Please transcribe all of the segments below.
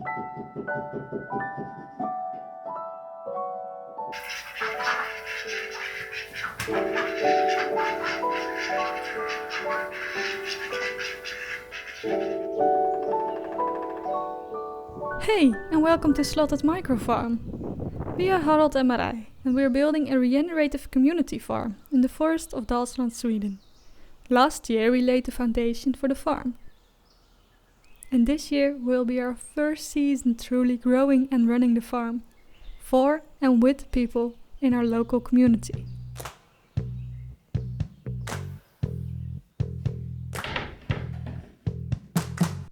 Hey, and welcome to Slottet Micro Farm. We are Harald and Marij, and we are building a regenerative community farm in the forest of Dalsland, Sweden. Last year we laid the foundation for the farm. And this year will be our first season truly growing and running the farm, for and with people in our local community.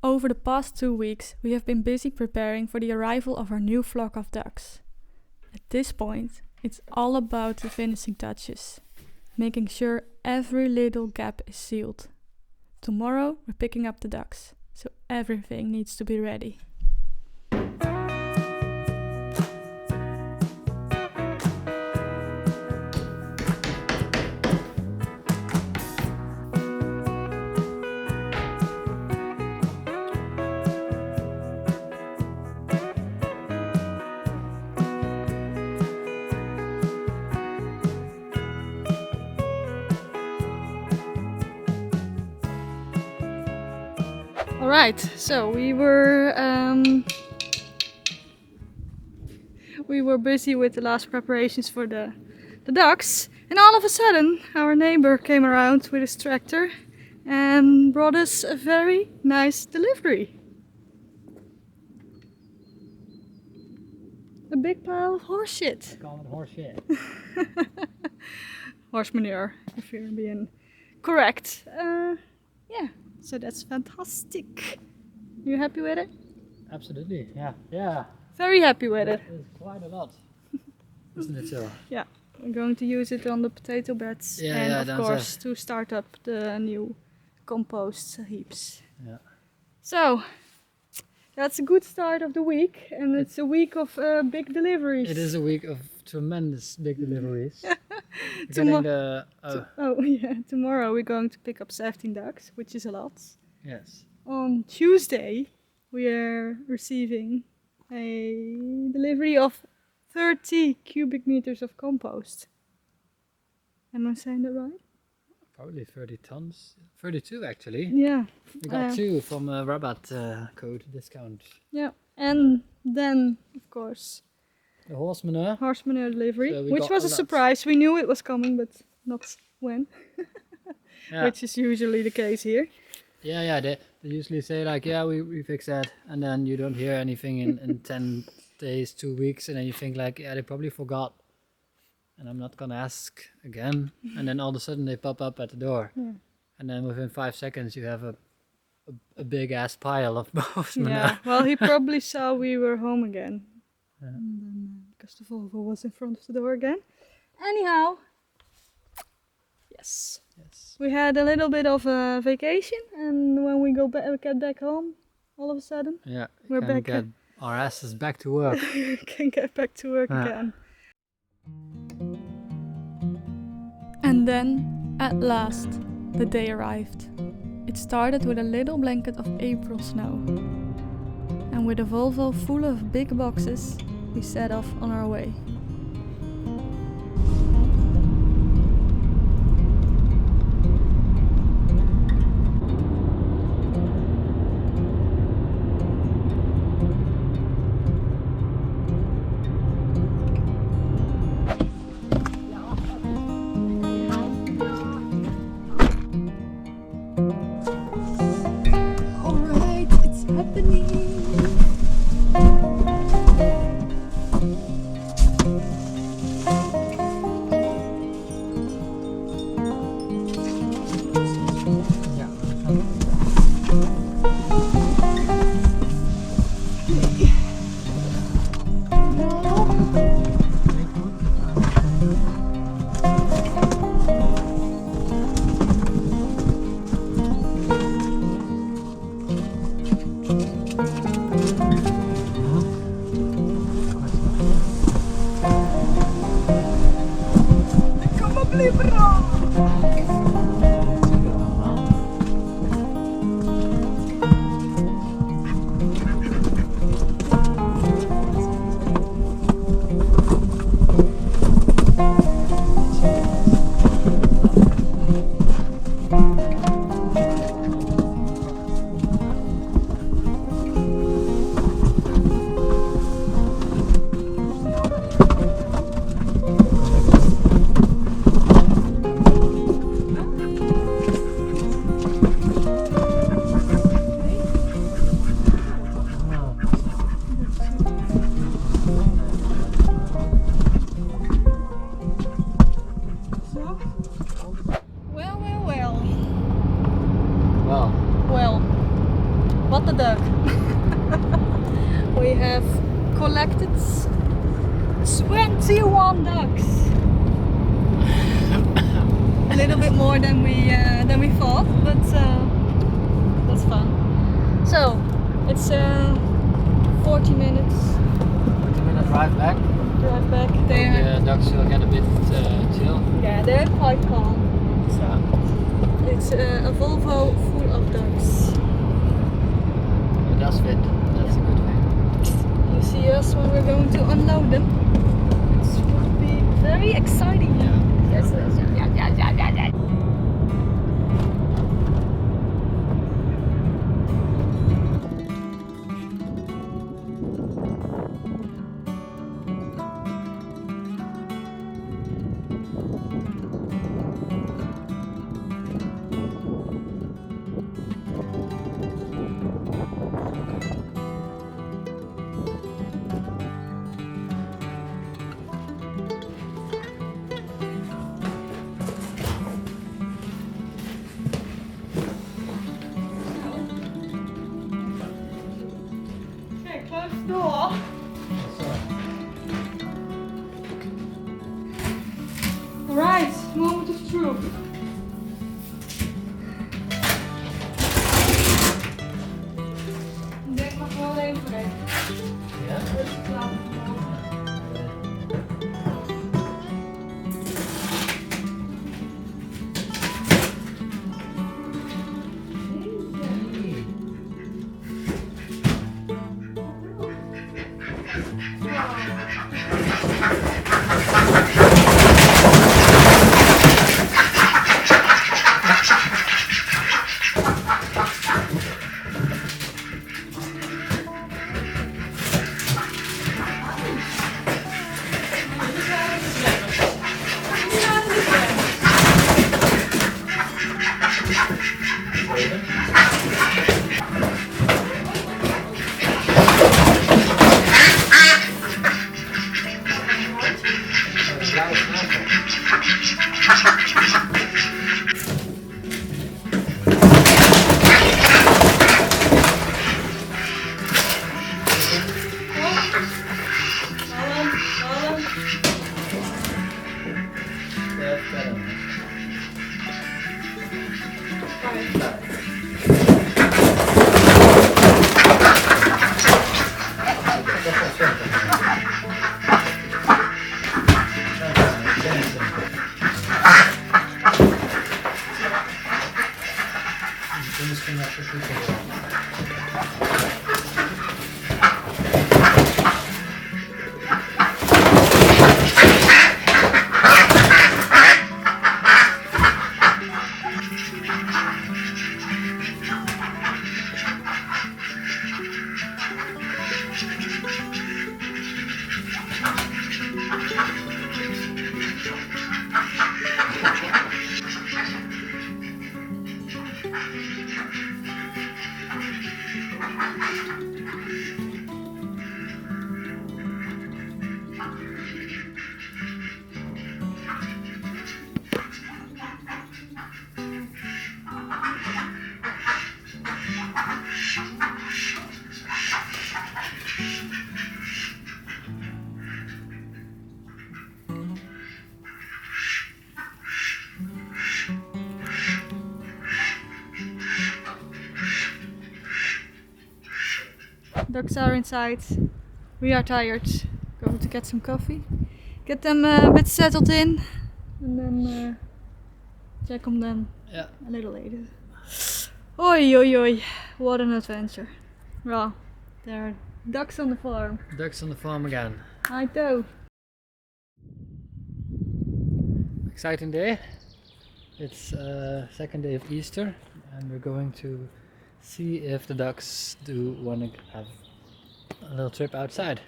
Over the past 2 weeks, we have been busy preparing for the arrival of our new flock of ducks. At this point, it's all about the finishing touches, making sure every little gap is sealed. Tomorrow, we're picking up the ducks, so everything needs to be ready. Alright, so we were busy with the last preparations for the ducks, and all of a sudden our neighbor came around with his tractor and brought us a very nice delivery. A big pile of horse shit. I call it horse shit. Horse manure, if you're being correct. Yeah. So that's fantastic. You happy with it? Absolutely, yeah. Very happy with it. It's quite a lot, isn't it so? Yeah, we're going to use it on the potato beds and of course to start up the new compost heaps. Yeah. So that's a good start of the week, and it's a week of big deliveries. It is a week of tremendous big deliveries. Tomorrow we're going to pick up 17 ducks, which is a lot. Yes. On Tuesday we are receiving a delivery of 30 cubic meters of compost. Am I saying that right? Probably 30 tons. 32 actually. Yeah. We got 2 from a rabat code discount. Yeah, and then of course The horse manure delivery, so which was a surprise. We knew it was coming, but not when. Which is usually the case here. Yeah, they usually say like, yeah, we fix that, and then you don't hear anything in 10 days, 2 weeks, and then you think like, yeah, they probably forgot, and I'm not gonna ask again. And then all of a sudden they pop up at the door, and then within 5 seconds you have a big ass pile of horse manure. Yeah, well, he probably saw we were home again. Yeah. And then, because the Volvo was in front of the door again. Anyhow, yes. We had a little bit of a vacation, and when we get back home, all of a sudden, we're back. Get our asses back to work. Can get back to work again. And then, at last, the day arrived. It started with a little blanket of April snow. And with a Volvo full of big boxes, we set off on our way. Alright, it's happening! We have collected 21 ducks. A little bit more than we thought, but that's fun. So it's 40 minutes 40-minute drive back. drive back. The ducks will get a bit chill. Yeah, they're quite calm. So it's a Volvo full of ducks. It does fit. That's a good thing. You see us when we're going to unload them. It would be very exciting. Yes, yes, yeah. Okay, close the door. Alright, moment of truth. Ik denk nog wel even voor Ja? Dat is klaar. Misschien nog een goed. Ducks are inside. We are tired. Going to get some coffee. Get them a bit settled in. And then check on them Yeah. a little later. Oi, oi, oi. What an adventure. Well, there are ducks on the farm. Ducks on the farm again. I do. Exciting day. It's second day of Easter and we're going to see if the ducks do want to have a little trip outside.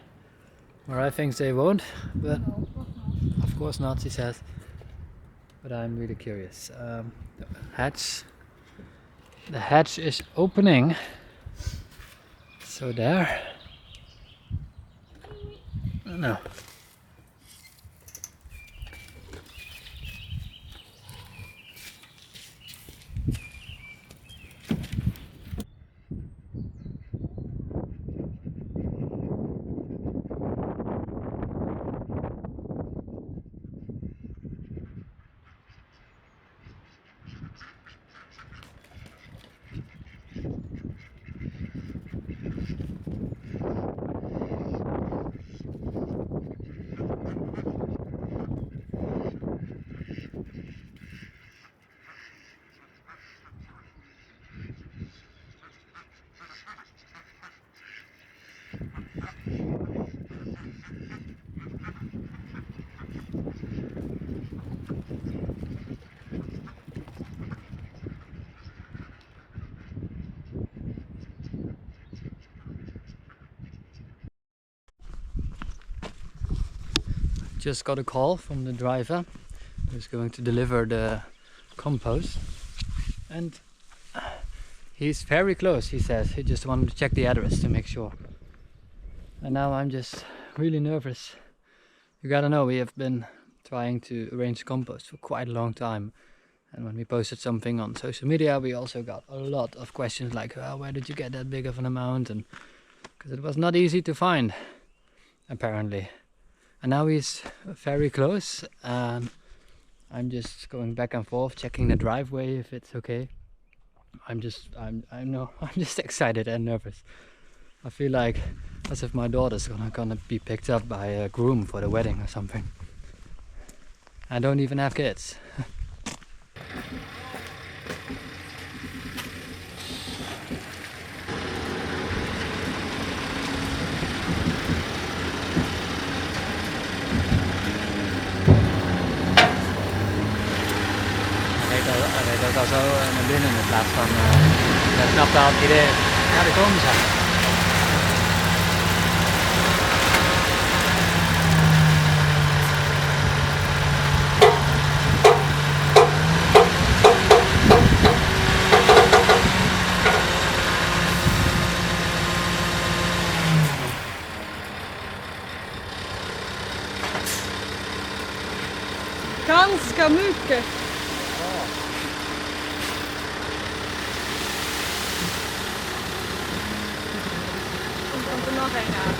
Mariah thinks they won't, but No, of course not, she says. But I'm really curious. The hatch is opening. So there. No. Just got a call from the driver who's going to deliver the compost, and he's very close, he says. He just wanted to check the address to make sure. And now I'm just really nervous. You gotta know, we have been trying to arrange compost for quite a long time. And when we posted something on social media, we also got a lot of questions like, oh, where did you get that big of an amount? And because it was not easy to find, apparently. And now he's very close, and I'm just going back and forth, checking the driveway if it's okay. I'm just excited and nervous. I feel like as if my daughter's gonna be picked up by a groom for the wedding or something. I don't even have kids. Hij reed ook al zo naar binnen in plaats van... hij snapte al het idee. Ja, daar komen ze. Ganska mycket. Komt er nog één aan.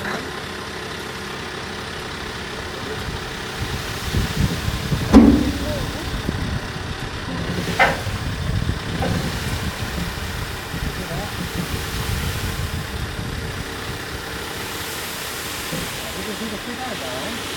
Dit is niet goed uit, hè?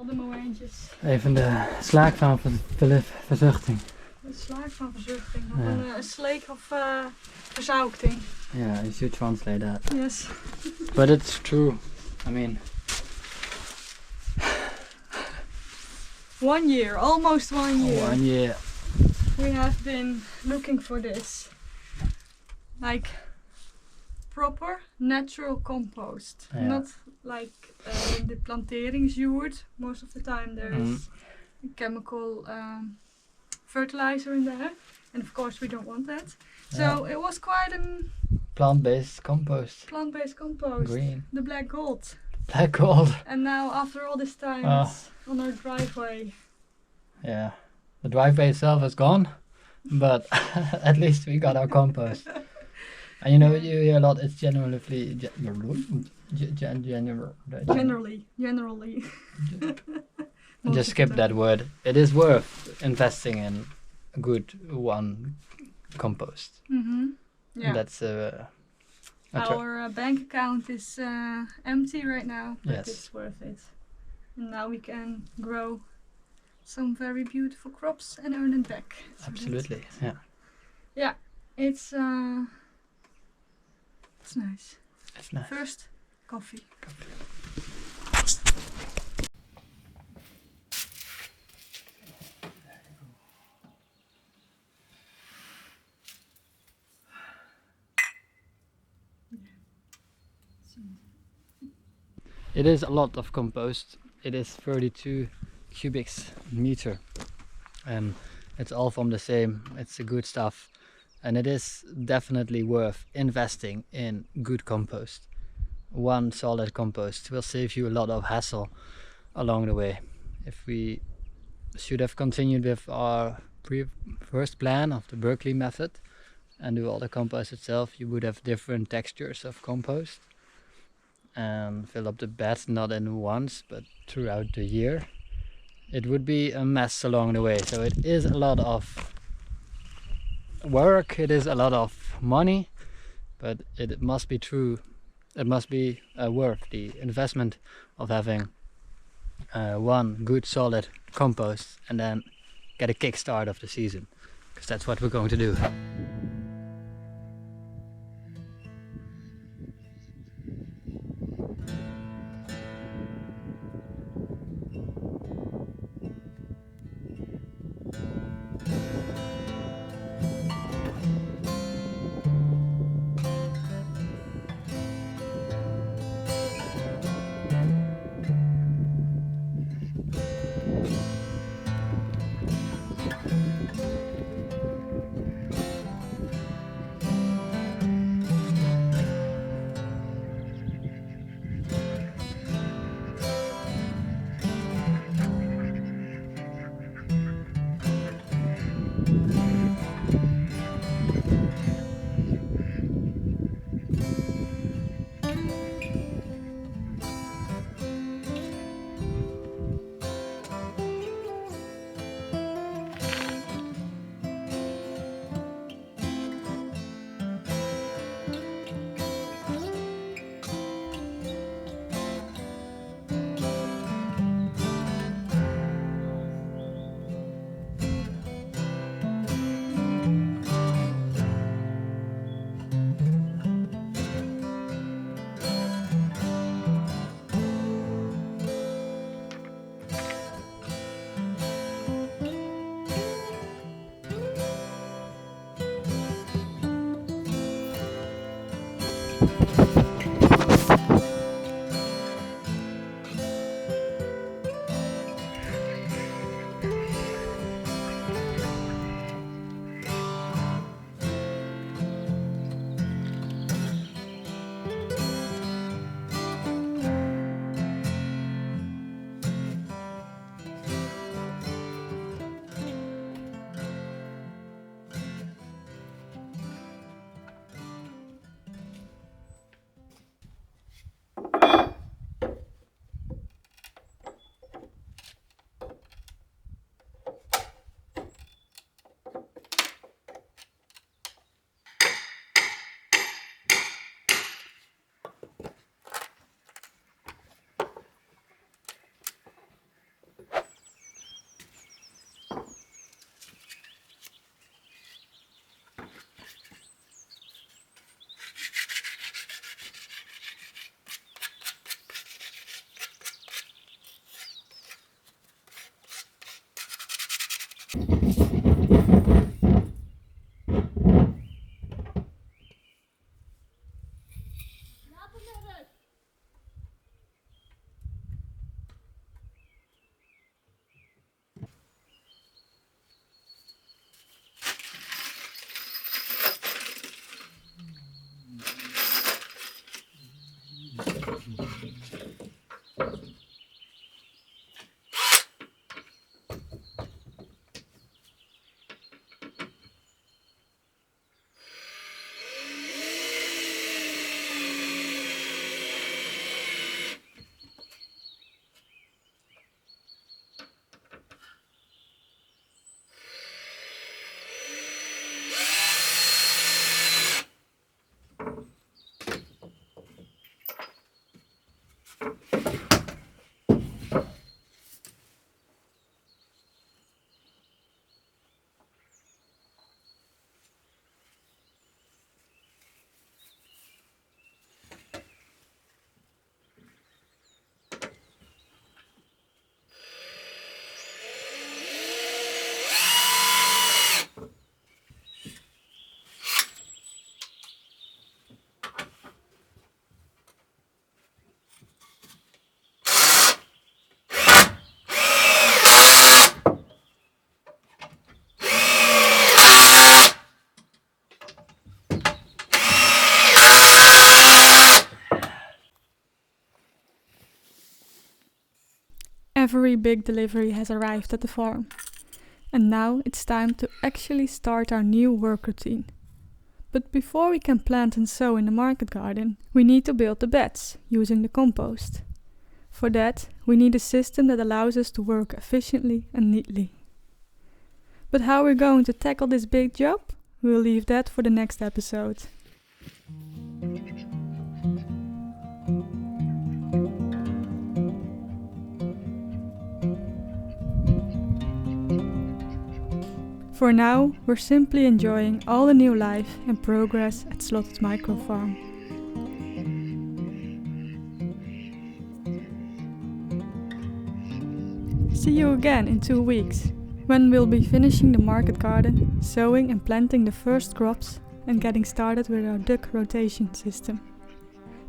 De momentjes. Even de slaak van verzuchting. De slaak van verzuchting. Of een sleek of verzoukting. Yeah, you should translate that. Yes. But it's true. I mean... 1 year, almost 1 year. 1 year. We have been looking for this. Like proper natural compost. Yeah. Not like the planteringsjoerd. Most of the time there is chemical fertilizer in there. And of course we don't want that. So it was quite a plant-based compost. Plant-based compost. Green. The black gold. Black gold. And now after all this time it's on our driveway. Yeah. The driveway itself is gone. But at least we got our compost. And you know, you hear a lot, it's generally... Generally. Just skip that word. It is worth investing in a good one compost. Yeah. And that's our bank account is empty right now, but yes. It's worth it. And now we can grow some very beautiful crops and earn it back. So absolutely, yeah. Yeah, it's nice. It's nice. First, coffee. It is a lot of compost. It is 32 cubics meter, and it's all from the same. It's a good stuff, and it is definitely worth investing in good compost. One solid compost will save you a lot of hassle along the way. If we should have continued with our first plan of the Berkeley method and do all the compost itself, you would have different textures of compost and fill up the bed not in once but throughout the year. It would be a mess along the way. So it is a lot of work, it is a lot of money, but it must be true. It must be worth the investment of having one good solid compost and then get a kickstart of the season, because that's what we're going to do. Every big delivery has arrived at the farm. And now it's time to actually start our new work routine. But before we can plant and sow in the market garden, we need to build the beds using the compost. For that, we need a system that allows us to work efficiently and neatly. But how we're going to tackle this big job? We'll leave that for the next episode. For now, we're simply enjoying all the new life and progress at Slottet Micro Farm. See you again in 2 weeks, when we'll be finishing the market garden, sowing and planting the first crops and getting started with our duck rotation system.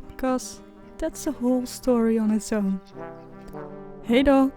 Because that's a whole story on its own. Hey då!